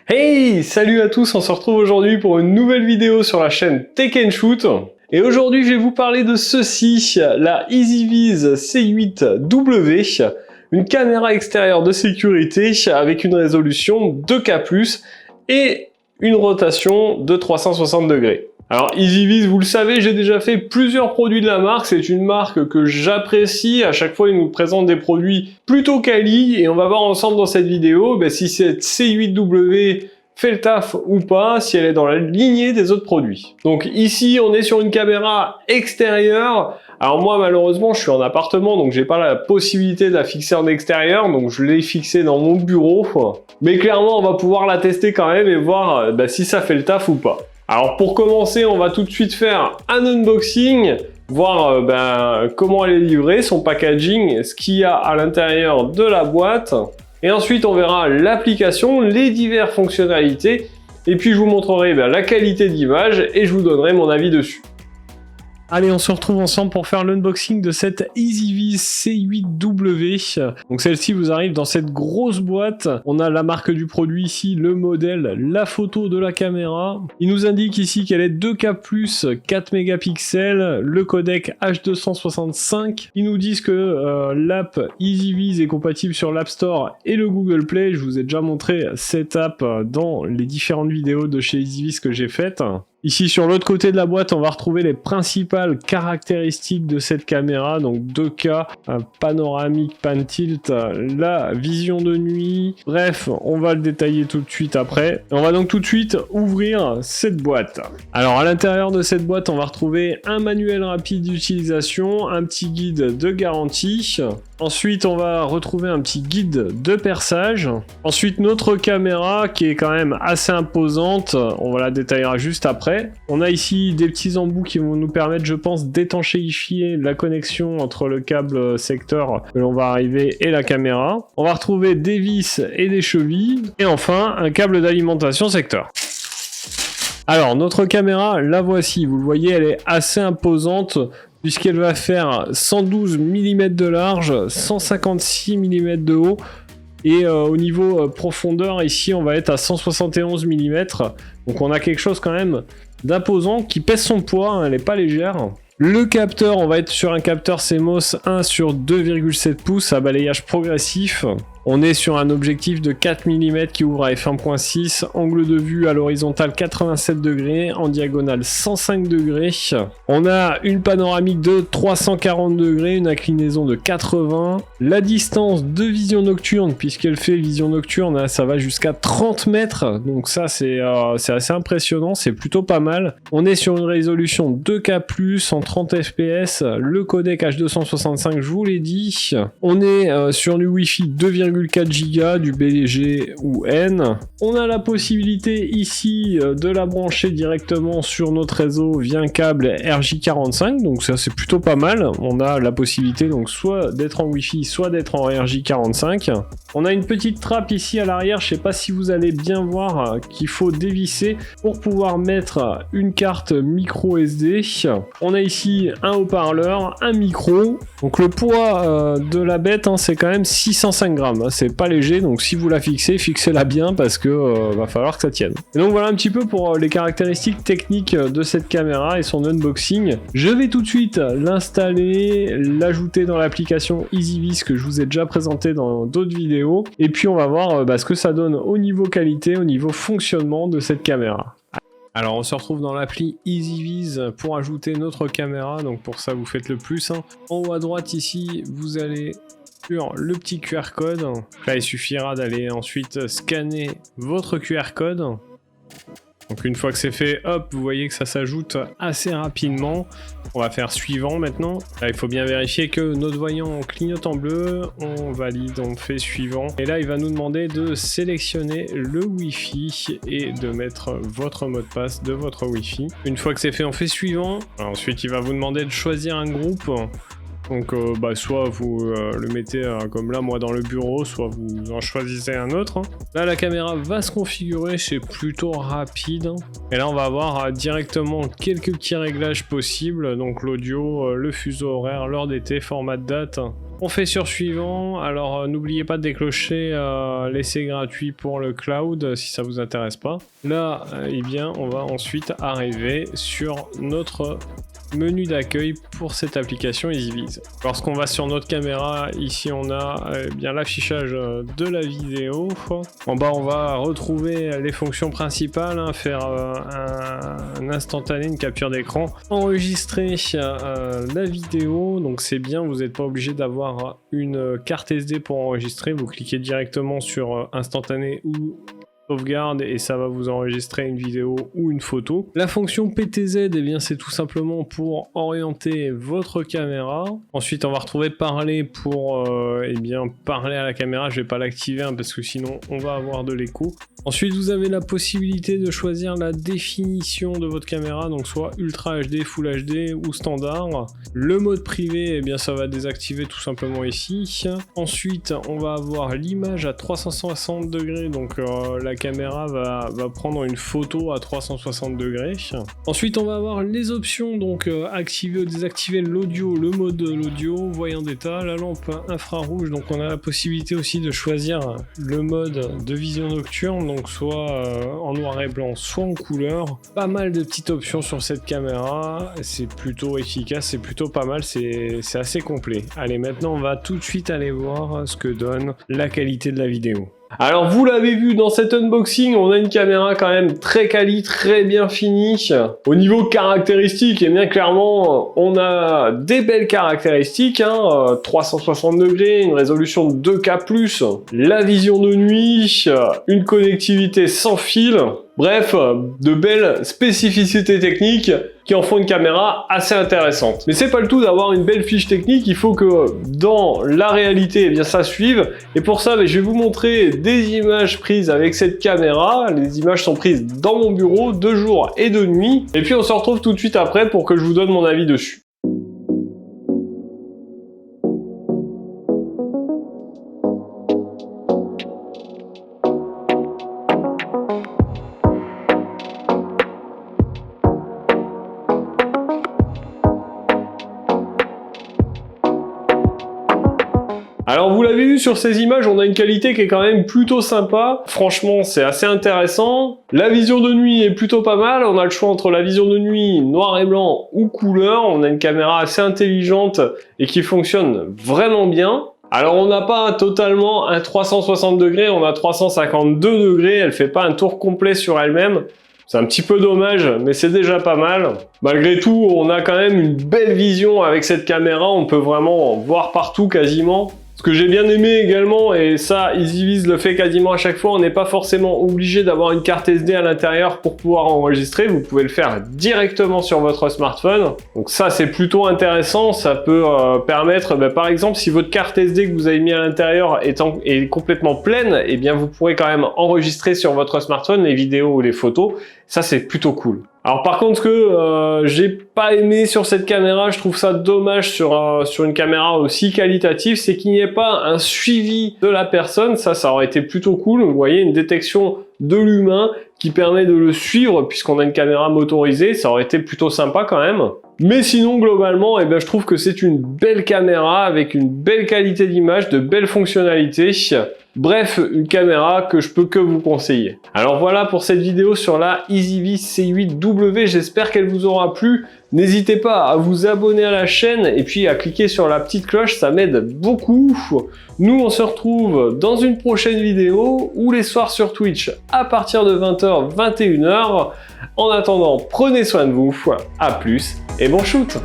Hey, salut à tous, on se retrouve aujourd'hui pour une nouvelle vidéo sur la chaîne Tech & Shoot. Et aujourd'hui, je vais vous parler de ceci, la EasyViz C8W, une caméra extérieure de sécurité avec une résolution 2K+, et une rotation de 360 degrés. Alors EasyViz, vous le savez, j'ai déjà fait plusieurs produits de la marque, c'est une marque que j'apprécie, à chaque fois ils nous présentent des produits plutôt quali, et on va voir ensemble dans cette vidéo si cette C8W fait le taf ou pas, si elle est dans la lignée des autres produits. Donc ici on est sur une caméra extérieure. Alors moi malheureusement je suis en appartement, donc j'ai pas la possibilité de la fixer en extérieur, donc je l'ai fixée dans mon bureau. Mais clairement on va pouvoir la tester quand même et voir si ça fait le taf ou pas. Alors pour commencer, on va tout de suite faire un unboxing, voir comment elle est livrée, son packaging, ce qu'il y a à l'intérieur de la boîte. Et ensuite, on verra l'application, les diverses fonctionnalités. Et puis, je vous montrerai la qualité d'image et je vous donnerai mon avis dessus. Allez, on se retrouve ensemble pour faire l'unboxing de cette EasyViz C8W. Donc celle-ci vous arrive dans cette grosse boîte. On a la marque du produit ici, le modèle, la photo de la caméra. Il nous indique ici qu'elle est 2K+, 4 mégapixels, le codec H265. Ils nous disent que l'app EasyViz est compatible sur l'App Store et le Google Play. Je vous ai déjà montré cette app dans les différentes vidéos de chez EasyViz que j'ai faites. Ici sur l'autre côté de la boîte, on va retrouver les principales caractéristiques de cette caméra, donc 2K, un panoramique pan tilt, la vision de nuit, bref, on va le détailler tout de suite après. On va donc tout de suite ouvrir cette boîte. Alors à l'intérieur de cette boîte, on va retrouver un manuel rapide d'utilisation, un petit guide de garantie. Ensuite, on va retrouver un petit guide de perçage. Ensuite, notre caméra qui est quand même assez imposante. On va la détaillera juste après. On a ici des petits embouts qui vont nous permettre, je pense, d'étanchéifier la connexion entre le câble secteur que l'on va arriver et la caméra. On va retrouver des vis et des chevilles. Et enfin, un câble d'alimentation secteur. Alors, notre caméra, la voici. Vous le voyez, elle est assez imposante, puisqu'elle va faire 112 mm de large, 156 mm de haut, et au niveau profondeur, ici, on va être à 171 mm. Donc on a quelque chose quand même d'imposant, qui pèse son poids, hein, elle n'est pas légère. Le capteur, on va être sur un capteur CMOS 1 sur 2,7 pouces à balayage progressif. On est sur un objectif de 4 mm qui ouvre à f1.6, angle de vue à l'horizontale 87 degrés, en diagonale 105 degrés. On a une panoramique de 340 degrés, une inclinaison de 80. La distance de vision nocturne, puisqu'elle fait vision nocturne, hein, ça va jusqu'à 30 mètres. Donc ça c'est assez impressionnant, c'est plutôt pas mal. On est sur une résolution 2K+, en 30 fps, le codec H265, je vous l'ai dit. On est sur du Wi-Fi 2,4 Go, du BG ou N. On a la possibilité ici de la brancher directement sur notre réseau via un câble RJ45, donc ça c'est plutôt pas mal. On a la possibilité donc soit d'être en Wi-Fi, soit d'être en RJ45. On a une petite trappe ici à l'arrière, je sais pas si vous allez bien voir, qu'il faut dévisser pour pouvoir mettre une carte micro SD. On a ici un haut-parleur, un micro. Donc le poids de la bête, hein, c'est quand même 605 grammes. C'est pas léger, donc si vous la fixez, fixez-la bien parce que va falloir que ça tienne. Et donc voilà un petit peu pour les caractéristiques techniques de cette caméra et son unboxing. Je vais tout de suite l'installer, l'ajouter dans l'application EasyViz que je vous ai déjà présenté dans d'autres vidéos. Et puis on va voir ce que ça donne au niveau qualité, au niveau fonctionnement de cette caméra. Alors on se retrouve dans l'appli EasyViz pour ajouter notre caméra, donc pour ça vous faites le plus. En haut à droite ici, vous allez sur le petit QR code. Là il suffira d'aller ensuite scanner votre QR code. Donc une fois que c'est fait, hop, vous voyez que ça s'ajoute assez rapidement. On va faire suivant maintenant. Là, il faut bien vérifier que notre voyant clignote en bleu. On valide, on fait suivant. Et là, il va nous demander de sélectionner le Wi-Fi et de mettre votre mot de passe de votre Wi-Fi. Une fois que c'est fait, on fait suivant. Alors, ensuite, il va vous demander de choisir un groupe. Donc soit vous le mettez comme là moi dans le bureau, soit vous en choisissez un autre. Là la caméra va se configurer, c'est plutôt rapide. Et là on va avoir directement quelques petits réglages possibles, donc l'audio, le fuseau horaire, l'heure d'été, format de date. On fait sur suivant. Alors n'oubliez pas de déclencher l'essai gratuit pour le cloud si ça vous intéresse pas. Là, eh bien, on va ensuite arriver sur notre menu d'accueil pour cette application EasyViz. Lorsqu'on va sur notre caméra, ici on a bien l'affichage de la vidéo. En bas on va retrouver les fonctions principales, hein, faire un instantané, une capture d'écran, enregistrer la vidéo, donc c'est bien, vous n'êtes pas obligé d'avoir une carte SD pour enregistrer, vous cliquez directement sur instantané ou sauvegarde et ça va vous enregistrer une vidéo ou une photo. La fonction PTZ, eh bien c'est tout simplement pour orienter votre caméra. Ensuite on va retrouver parler pour eh bien parler à la caméra. Je vais pas l'activer hein, parce que sinon on va avoir de l'écho. Ensuite vous avez la possibilité de choisir la définition de votre caméra, donc soit Ultra HD, Full HD ou standard. Le mode privé, eh bien ça va désactiver tout simplement ici. Ensuite on va avoir l'image à 360 degrés, donc la caméra va prendre une photo à 360 degrés. Ensuite on va avoir les options, donc activer ou désactiver l'audio, le mode de l'audio, voyant d'état, la lampe infrarouge, donc on a la possibilité aussi de choisir le mode de vision nocturne, donc soit en noir et blanc, soit en couleur. Pas mal de petites options sur cette caméra, c'est plutôt efficace, c'est plutôt pas mal, c'est assez complet. Allez, maintenant on va tout de suite aller voir ce que donne la qualité de la vidéo. Alors vous l'avez vu dans cet unboxing, on a une caméra quand même très quali, très bien finie. Au niveau caractéristiques, et bien clairement, on a des belles caractéristiques, hein, 360 degrés, une résolution de 2K+, la vision de nuit, une connectivité sans fil. Bref, de belles spécificités techniques qui en font une caméra assez intéressante. Mais c'est pas le tout d'avoir une belle fiche technique, il faut que dans la réalité, eh bien, ça suive. Et pour ça, je vais vous montrer des images prises avec cette caméra. Les images sont prises dans mon bureau, de jour et de nuit. Et puis on se retrouve tout de suite après pour que je vous donne mon avis dessus. Alors vous l'avez vu sur ces images, on a une qualité qui est quand même plutôt sympa. Franchement, c'est assez intéressant. La vision de nuit est plutôt pas mal. On a le choix entre la vision de nuit noir et blanc ou couleur. On a une caméra assez intelligente et qui fonctionne vraiment bien. Alors on n'a pas totalement un 360 degrés, on a 352 degrés. Elle fait pas un tour complet sur elle-même. C'est un petit peu dommage, mais c'est déjà pas mal. Malgré tout, on a quand même une belle vision avec cette caméra. On peut vraiment voir partout quasiment. Ce que j'ai bien aimé également, et ça EasyViz le fait quasiment à chaque fois, on n'est pas forcément obligé d'avoir une carte SD à l'intérieur pour pouvoir enregistrer, vous pouvez le faire directement sur votre smartphone. Donc ça c'est plutôt intéressant, ça peut permettre, par exemple si votre carte SD que vous avez mis à l'intérieur est complètement pleine, et bien vous pourrez quand même enregistrer sur votre smartphone les vidéos ou les photos, ça c'est plutôt cool. Alors par contre, ce que j'ai pas aimé sur cette caméra, je trouve ça dommage sur une caméra aussi qualitative, c'est qu'il n'y ait pas un suivi de la personne. Ça aurait été plutôt cool. Vous voyez, une détection de l'humain qui permet de le suivre puisqu'on a une caméra motorisée, ça aurait été plutôt sympa quand même. Mais sinon, globalement, je trouve que c'est une belle caméra avec une belle qualité d'image, de belles fonctionnalités. Bref, une caméra que je peux que vous conseiller. Alors voilà pour cette vidéo sur la EasyViz C8W, j'espère qu'elle vous aura plu. N'hésitez pas à vous abonner à la chaîne et puis à cliquer sur la petite cloche, ça m'aide beaucoup. Nous, on se retrouve dans une prochaine vidéo ou les soirs sur Twitch à partir de 20h, 21h. En attendant, prenez soin de vous, à plus et bon shoot!